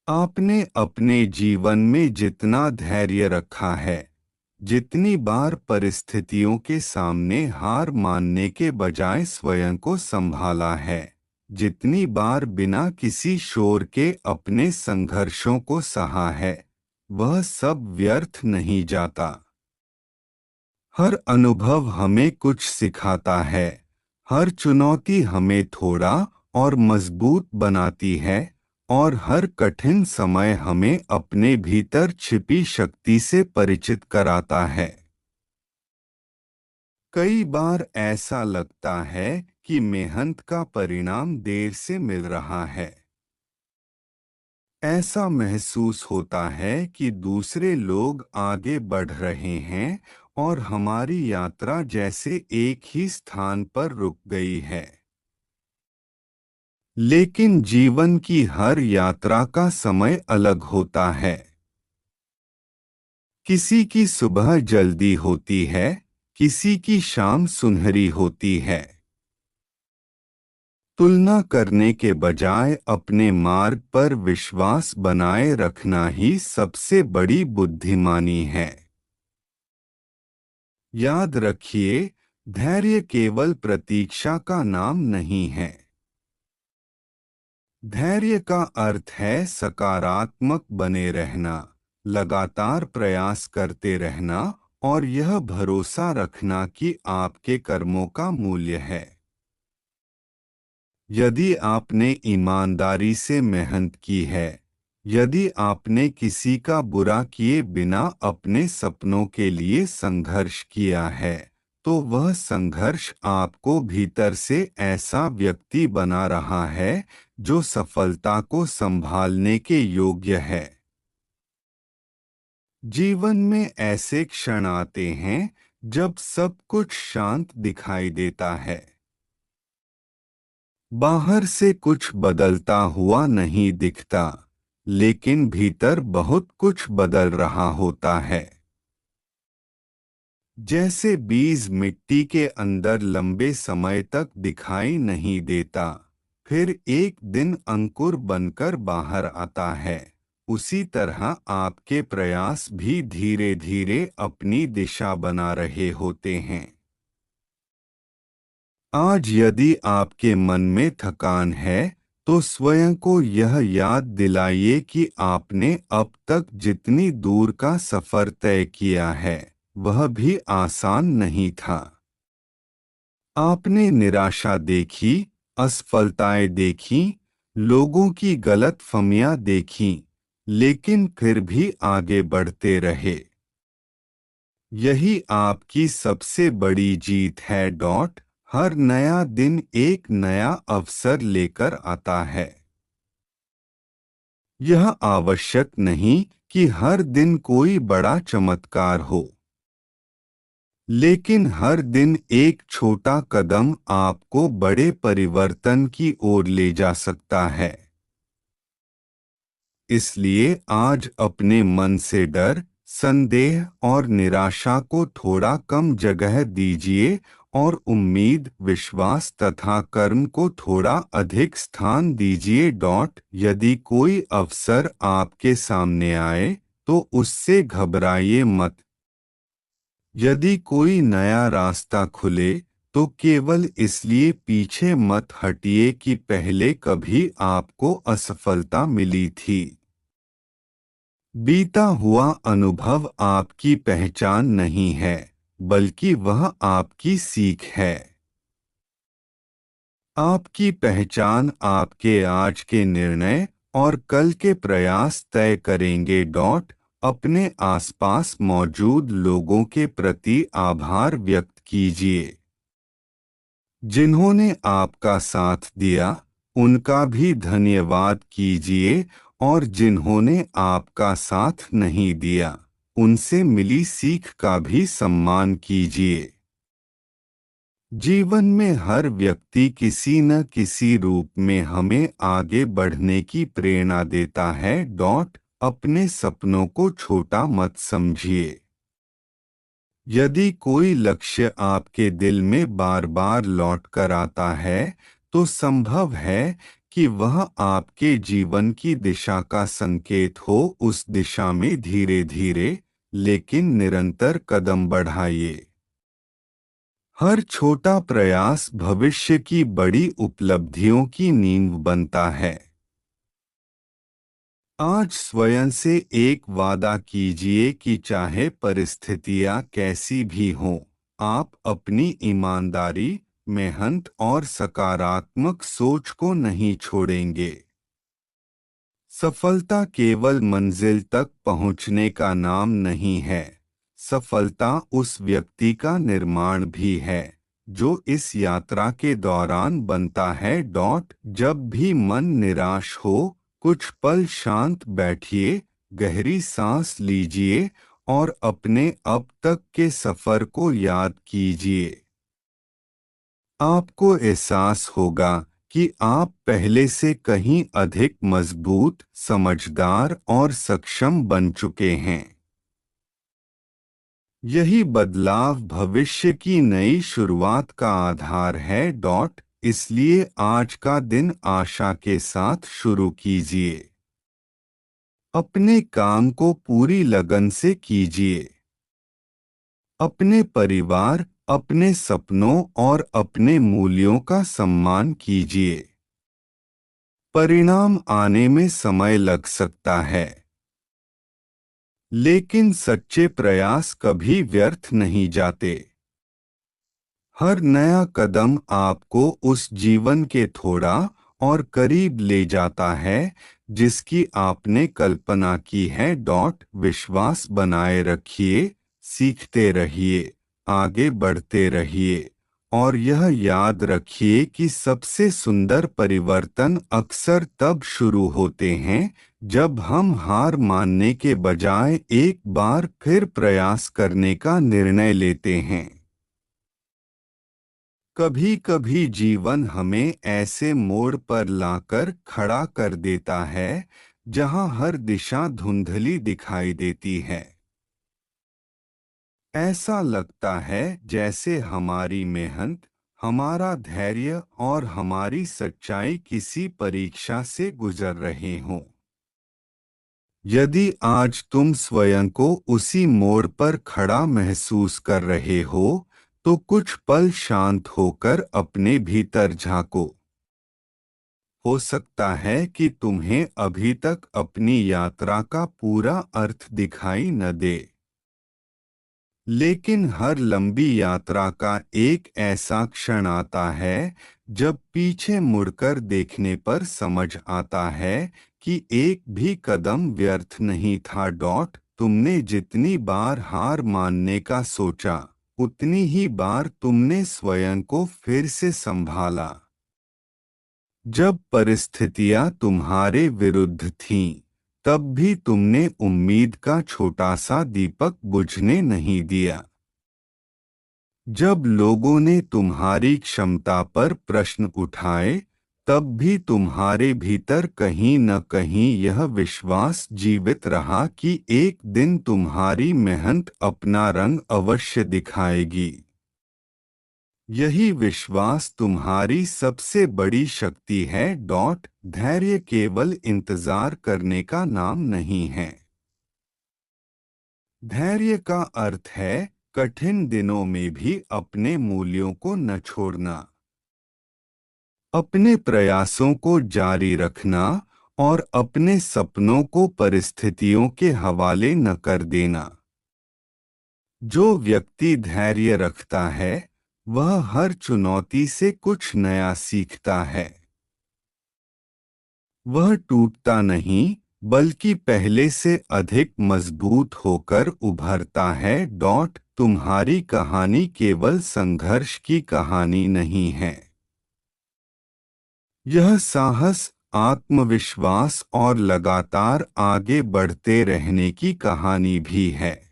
आपने अपने जीवन में जितना धैर्य रखा है, जितनी बार परिस्थितियों के सामने हार मानने के बजाय स्वयं को संभाला है, जितनी बार बिना किसी शोर के अपने संघर्षों को सहा है, वह सब व्यर्थ नहीं जाता। हर अनुभव हमें कुछ सिखाता है, हर चुनौती हमें थोड़ा और मजबूत बनाती है, और हर कठिन समय हमें अपने भीतर छिपी शक्ति से परिचित कराता है। कई बार ऐसा लगता है कि मेहनत का परिणाम देर से मिल रहा है। ऐसा महसूस होता है कि दूसरे लोग आगे बढ़ रहे हैं और हमारी यात्रा जैसे एक ही स्थान पर रुक गई है। लेकिन जीवन की हर यात्रा का समय अलग होता है। किसी की सुबह जल्दी होती है, किसी की शाम सुनहरी होती है। तुलना करने के बजाय अपने मार्ग पर विश्वास बनाए रखना ही सबसे बड़ी बुद्धिमानी है। याद रखिए, धैर्य केवल प्रतीक्षा का नाम नहीं है। धैर्य का अर्थ है सकारात्मक बने रहना, लगातार प्रयास करते रहना और यह भरोसा रखना कि आपके कर्मों का मूल्य है। यदि आपने ईमानदारी से मेहनत की है, यदि आपने किसी का बुरा किए बिना अपने सपनों के लिए संघर्ष किया है, तो वह संघर्ष आपको भीतर से ऐसा व्यक्ति बना रहा है जो सफलता को संभालने के योग्य है। जीवन में ऐसे क्षण आते हैं जब सब कुछ शांत दिखाई देता है। बाहर से कुछ बदलता हुआ नहीं दिखता, लेकिन भीतर बहुत कुछ बदल रहा होता है। जैसे बीज मिट्टी के अंदर लंबे समय तक दिखाई नहीं देता, फिर एक दिन अंकुर बनकर बाहर आता है, उसी तरह आपके प्रयास भी धीरे धीरे अपनी दिशा बना रहे होते हैं। आज यदि आपके मन में थकान है, तो स्वयं को यह याद दिलाइए कि आपने अब तक जितनी दूर का सफर तय किया है, वह भी आसान नहीं था। आपने निराशा देखी, असफलताएं देखी, लोगों की गलतफहमियां देखी, लेकिन फिर भी आगे बढ़ते रहे। यही आपकी सबसे बड़ी जीत है। हर नया दिन एक नया अवसर लेकर आता है। यह आवश्यक नहीं कि हर दिन कोई बड़ा चमत्कार हो, लेकिन हर दिन एक छोटा कदम आपको बड़े परिवर्तन की ओर ले जा सकता है। इसलिए आज अपने मन से डर, संदेह और निराशा को थोड़ा कम जगह दीजिए और उम्मीद, विश्वास तथा कर्म को थोड़ा अधिक स्थान दीजिए। यदि कोई अवसर आपके सामने आए, तो उससे घबराइए मत। यदि कोई नया रास्ता खुले, तो केवल इसलिए पीछे मत हटिए कि पहले कभी आपको असफलता मिली थी। बीता हुआ अनुभव आपकी पहचान नहीं है, बल्कि वह आपकी सीख है। आपकी पहचान आपके आज के निर्णय और कल के प्रयास तय करेंगे। अपने आसपास मौजूद लोगों के प्रति आभार व्यक्त कीजिए। जिन्होंने आपका साथ दिया, उनका भी धन्यवाद कीजिए, और जिन्होंने आपका साथ नहीं दिया, उनसे मिली सीख का भी सम्मान कीजिए। जीवन में हर व्यक्ति किसी न किसी रूप में हमें आगे बढ़ने की प्रेरणा देता है। अपने सपनों को छोटा मत समझिए। यदि कोई लक्ष्य आपके दिल में बार बार लौट कर आता है, तो संभव है कि वह आपके जीवन की दिशा का संकेत हो, उस दिशा में धीरे धीरे लेकिन निरंतर कदम बढ़ाइए। हर छोटा प्रयास भविष्य की बड़ी उपलब्धियों की नींव बनता है। आज स्वयं से एक वादा कीजिए कि चाहे परिस्थितियां कैसी भी हों, आप अपनी ईमानदारी, मेहनत और सकारात्मक सोच को नहीं छोड़ेंगे। सफलता केवल मंजिल तक पहुंचने का नाम नहीं है, सफलता उस व्यक्ति का निर्माण भी है जो इस यात्रा के दौरान बनता है। जब भी मन निराश हो, कुछ पल शांत बैठिए, गहरी सांस लीजिए और अपने अब तक के सफर को याद कीजिए। आपको एहसास होगा कि आप पहले से कहीं अधिक मजबूत, समझदार और सक्षम बन चुके हैं। यही बदलाव भविष्य की नई शुरुआत का आधार है। इसलिए आज का दिन आशा के साथ शुरू कीजिए। अपने काम को पूरी लगन से कीजिए। अपने परिवार, अपने सपनों और अपने मूल्यों का सम्मान कीजिए। परिणाम आने में समय लग सकता है, लेकिन सच्चे प्रयास कभी व्यर्थ नहीं जाते। हर नया कदम आपको उस जीवन के थोड़ा और करीब ले जाता है जिसकी आपने कल्पना की है। विश्वास बनाए रखिए, सीखते रहिए, आगे बढ़ते रहिए और यह याद रखिए कि सबसे सुंदर परिवर्तन अक्सर तब शुरू होते हैं जब हम हार मानने के बजाय एक बार फिर प्रयास करने का निर्णय लेते हैं। कभी कभी जीवन हमें ऐसे मोड़ पर लाकर खड़ा कर देता है जहां हर दिशा धुंधली दिखाई देती है। ऐसा लगता है जैसे हमारी मेहनत, हमारा धैर्य और हमारी सच्चाई किसी परीक्षा से गुजर रहे हों। यदि आज तुम स्वयं को उसी मोड़ पर खड़ा महसूस कर रहे हो, तो कुछ पल शांत होकर अपने भीतर झांको। हो सकता है कि तुम्हें अभी तक अपनी यात्रा का पूरा अर्थ दिखाई न दे, लेकिन हर लंबी यात्रा का एक ऐसा क्षण आता है जब पीछे मुड़कर देखने पर समझ आता है कि एक भी कदम व्यर्थ नहीं था। तुमने जितनी बार हार मानने का सोचा, उतनी ही बार तुमने स्वयं को फिर से संभाला। जब परिस्थितियां तुम्हारे विरुद्ध थीं, तब भी तुमने उम्मीद का छोटा सा दीपक बुझने नहीं दिया। जब लोगों ने तुम्हारी क्षमता पर प्रश्न उठाए, तब भी तुम्हारे भीतर कहीं न कहीं यह विश्वास जीवित रहा कि एक दिन तुम्हारी मेहनत अपना रंग अवश्य दिखाएगी। यही विश्वास तुम्हारी सबसे बड़ी शक्ति है। धैर्य केवल इंतजार करने का नाम नहीं है। धैर्य का अर्थ है कठिन दिनों में भी अपने मूल्यों को न छोड़ना, अपने प्रयासों को जारी रखना और अपने सपनों को परिस्थितियों के हवाले न कर देना। जो व्यक्ति धैर्य रखता है, वह हर चुनौती से कुछ नया सीखता है। वह टूटता नहीं, बल्कि पहले से अधिक मजबूत होकर उभरता है। तुम्हारी कहानी केवल संघर्ष की कहानी नहीं है। यह साहस, आत्मविश्वास और लगातार आगे बढ़ते रहने की कहानी भी है।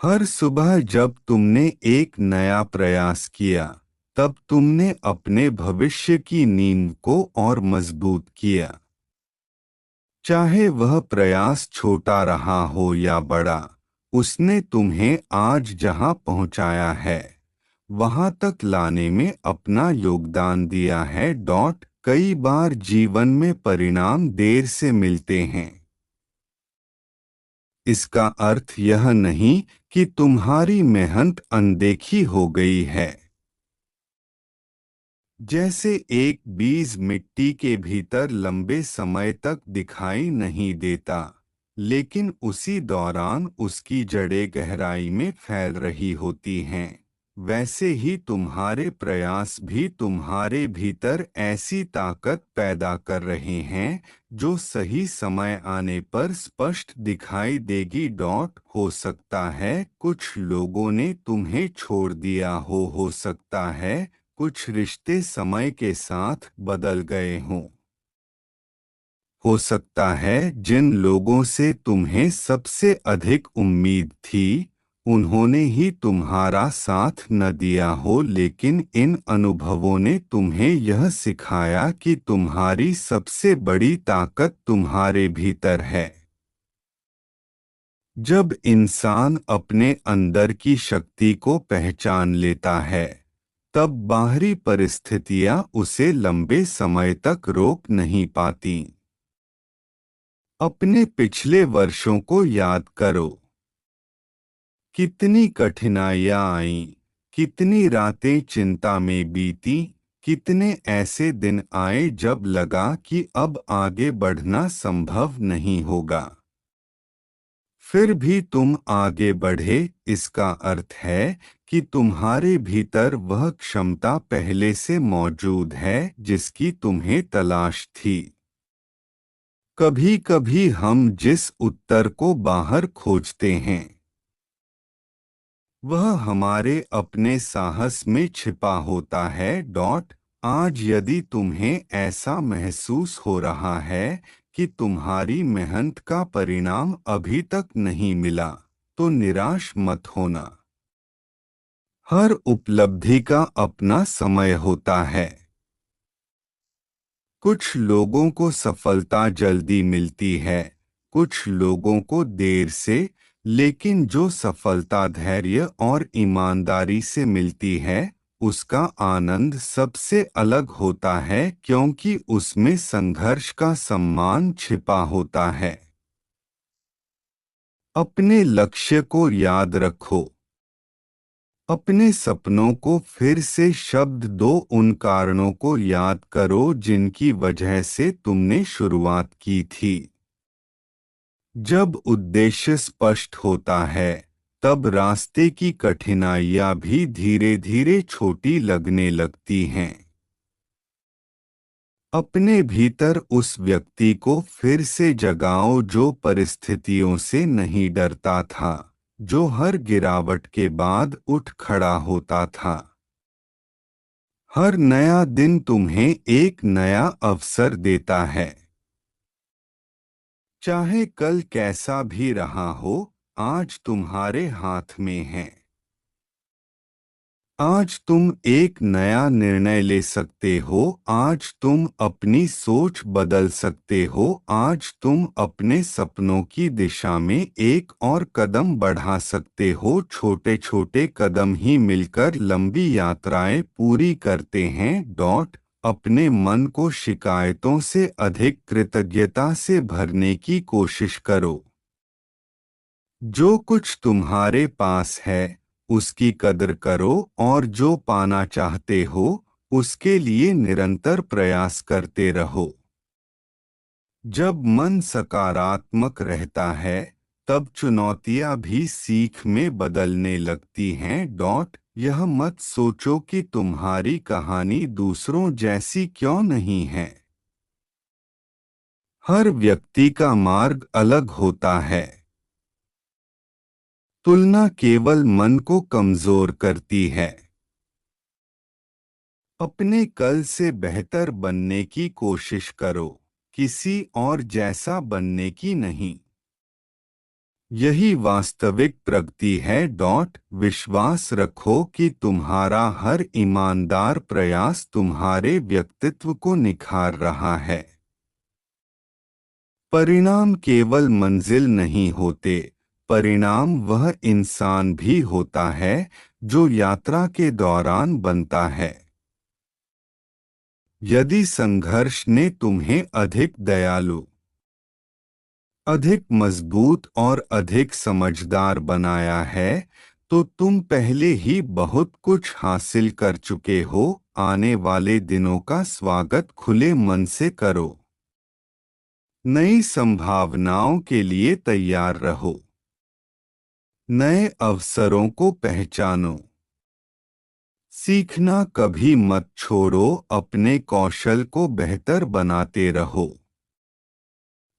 हर सुबह जब तुमने एक नया प्रयास किया, तब तुमने अपने भविष्य की नींव को और मजबूत किया। चाहे वह प्रयास छोटा रहा हो या बड़ा, उसने तुम्हें आज जहां पहुंचाया है, वहां तक लाने में अपना योगदान दिया है। कई बार जीवन में परिणाम देर से मिलते हैं। इसका अर्थ यह नहीं कि तुम्हारी मेहनत अनदेखी हो गई है। जैसे एक बीज मिट्टी के भीतर लंबे समय तक दिखाई नहीं देता, लेकिन उसी दौरान उसकी जड़ें गहराई में फैल रही होती हैं, वैसे ही तुम्हारे प्रयास भी तुम्हारे भीतर ऐसी ताकत पैदा कर रहे हैं जो सही समय आने पर स्पष्ट दिखाई देगी। हो सकता है कुछ लोगों ने तुम्हें छोड़ दिया हो सकता है कुछ रिश्ते समय के साथ बदल गए हों। हो सकता है जिन लोगों से तुम्हें सबसे अधिक उम्मीद थी उन्होंने ही तुम्हारा साथ न दिया हो, लेकिन इन अनुभवों ने तुम्हें यह सिखाया कि तुम्हारी सबसे बड़ी ताकत तुम्हारे भीतर है। जब इंसान अपने अंदर की शक्ति को पहचान लेता है, तब बाहरी परिस्थितियां उसे लंबे समय तक रोक नहीं पाती। अपने पिछले वर्षों को याद करो। कितनी कठिनाइयां आईं, कितनी रातें चिंता में बीती, कितने ऐसे दिन आए जब लगा कि अब आगे बढ़ना संभव नहीं होगा। फिर भी तुम आगे बढ़े। इसका अर्थ है कि तुम्हारे भीतर वह क्षमता पहले से मौजूद है जिसकी तुम्हें तलाश थी। कभी कभी हम जिस उत्तर को बाहर खोजते हैं वह हमारे अपने साहस में छिपा होता है। आज यदि तुम्हें ऐसा महसूस हो रहा है कि तुम्हारी मेहनत का परिणाम अभी तक नहीं मिला, तो निराश मत होना। हर उपलब्धि का अपना समय होता है। कुछ लोगों को सफलता जल्दी मिलती है, कुछ लोगों को देर से, लेकिन जो सफलता धैर्य और ईमानदारी से मिलती है उसका आनंद सबसे अलग होता है, क्योंकि उसमें संघर्ष का सम्मान छिपा होता है। अपने लक्ष्य को याद रखो। अपने सपनों को फिर से शब्द दो। उन कारणों को याद करो जिनकी वजह से तुमने शुरुआत की थी। जब उद्देश्य स्पष्ट होता है तब रास्ते की कठिनाइयां भी धीरे धीरे छोटी लगने लगती हैं। अपने भीतर उस व्यक्ति को फिर से जगाओ जो परिस्थितियों से नहीं डरता था, जो हर गिरावट के बाद उठ खड़ा होता था। हर नया दिन तुम्हें एक नया अवसर देता है। चाहे कल कैसा भी रहा हो, आज तुम्हारे हाथ में है। आज तुम एक नया निर्णय ले सकते हो, आज तुम अपनी सोच बदल सकते हो, आज तुम अपने सपनों की दिशा में एक और कदम बढ़ा सकते हो। छोटे छोटे कदम ही मिलकर लंबी यात्राएं पूरी करते हैं। अपने मन को शिकायतों से अधिक कृतज्ञता से भरने की कोशिश करो। जो कुछ तुम्हारे पास है उसकी कदर करो और जो पाना चाहते हो उसके लिए निरंतर प्रयास करते रहो। जब मन सकारात्मक रहता है तब चुनौतियां भी सीख में बदलने लगती हैं। यह मत सोचो कि तुम्हारी कहानी दूसरों जैसी क्यों नहीं है। हर व्यक्ति का मार्ग अलग होता है। तुलना केवल मन को कमजोर करती है। अपने कल से बेहतर बनने की कोशिश करो, किसी और जैसा बनने की नहीं। यही वास्तविक प्रगति है। विश्वास रखो कि तुम्हारा हर ईमानदार प्रयास तुम्हारे व्यक्तित्व को निखार रहा है। परिणाम केवल मंजिल नहीं होते, परिणाम वह इंसान भी होता है जो यात्रा के दौरान बनता है। यदि संघर्ष ने तुम्हें अधिक दयालु, अधिक मजबूत और अधिक समझदार बनाया है, तो तुम पहले ही बहुत कुछ हासिल कर चुके हो। आने वाले दिनों का स्वागत खुले मन से करो। नई संभावनाओं के लिए तैयार रहो। नए अवसरों को पहचानो। सीखना कभी मत छोड़ो, अपने कौशल को बेहतर बनाते रहो।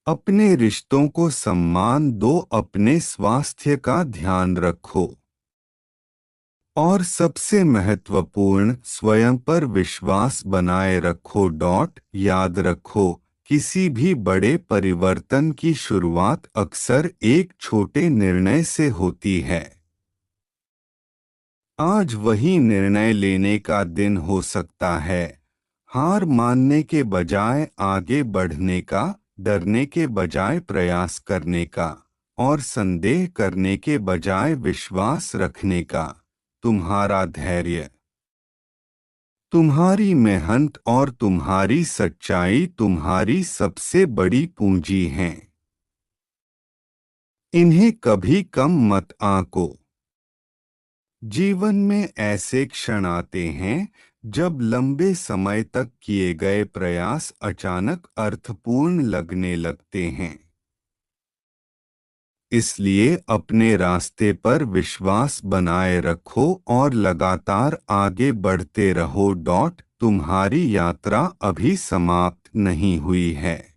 अपने रिश्तों को सम्मान दो, अपने स्वास्थ्य का ध्यान रखो। और सबसे महत्वपूर्ण, स्वयं पर विश्वास बनाए रखो। याद रखो, किसी भी बड़े परिवर्तन की शुरुआत अक्सर एक छोटे निर्णय से होती है। आज वही निर्णय लेने का दिन हो सकता है। हार मानने के बजाय आगे बढ़ने का, डरने के बजाय प्रयास करने का, और संदेह करने के बजाय विश्वास रखने का। तुम्हारा धैर्य, तुम्हारी मेहनत और तुम्हारी सच्चाई तुम्हारी सबसे बड़ी पूंजी हैं। इन्हें कभी कम मत आंको। जीवन में ऐसे क्षण आते हैं जब लंबे समय तक किए गए प्रयास अचानक अर्थपूर्ण लगने लगते हैं। इसलिए अपने रास्ते पर विश्वास बनाए रखो और लगातार आगे बढ़ते रहो। तुम्हारी यात्रा अभी समाप्त नहीं हुई है।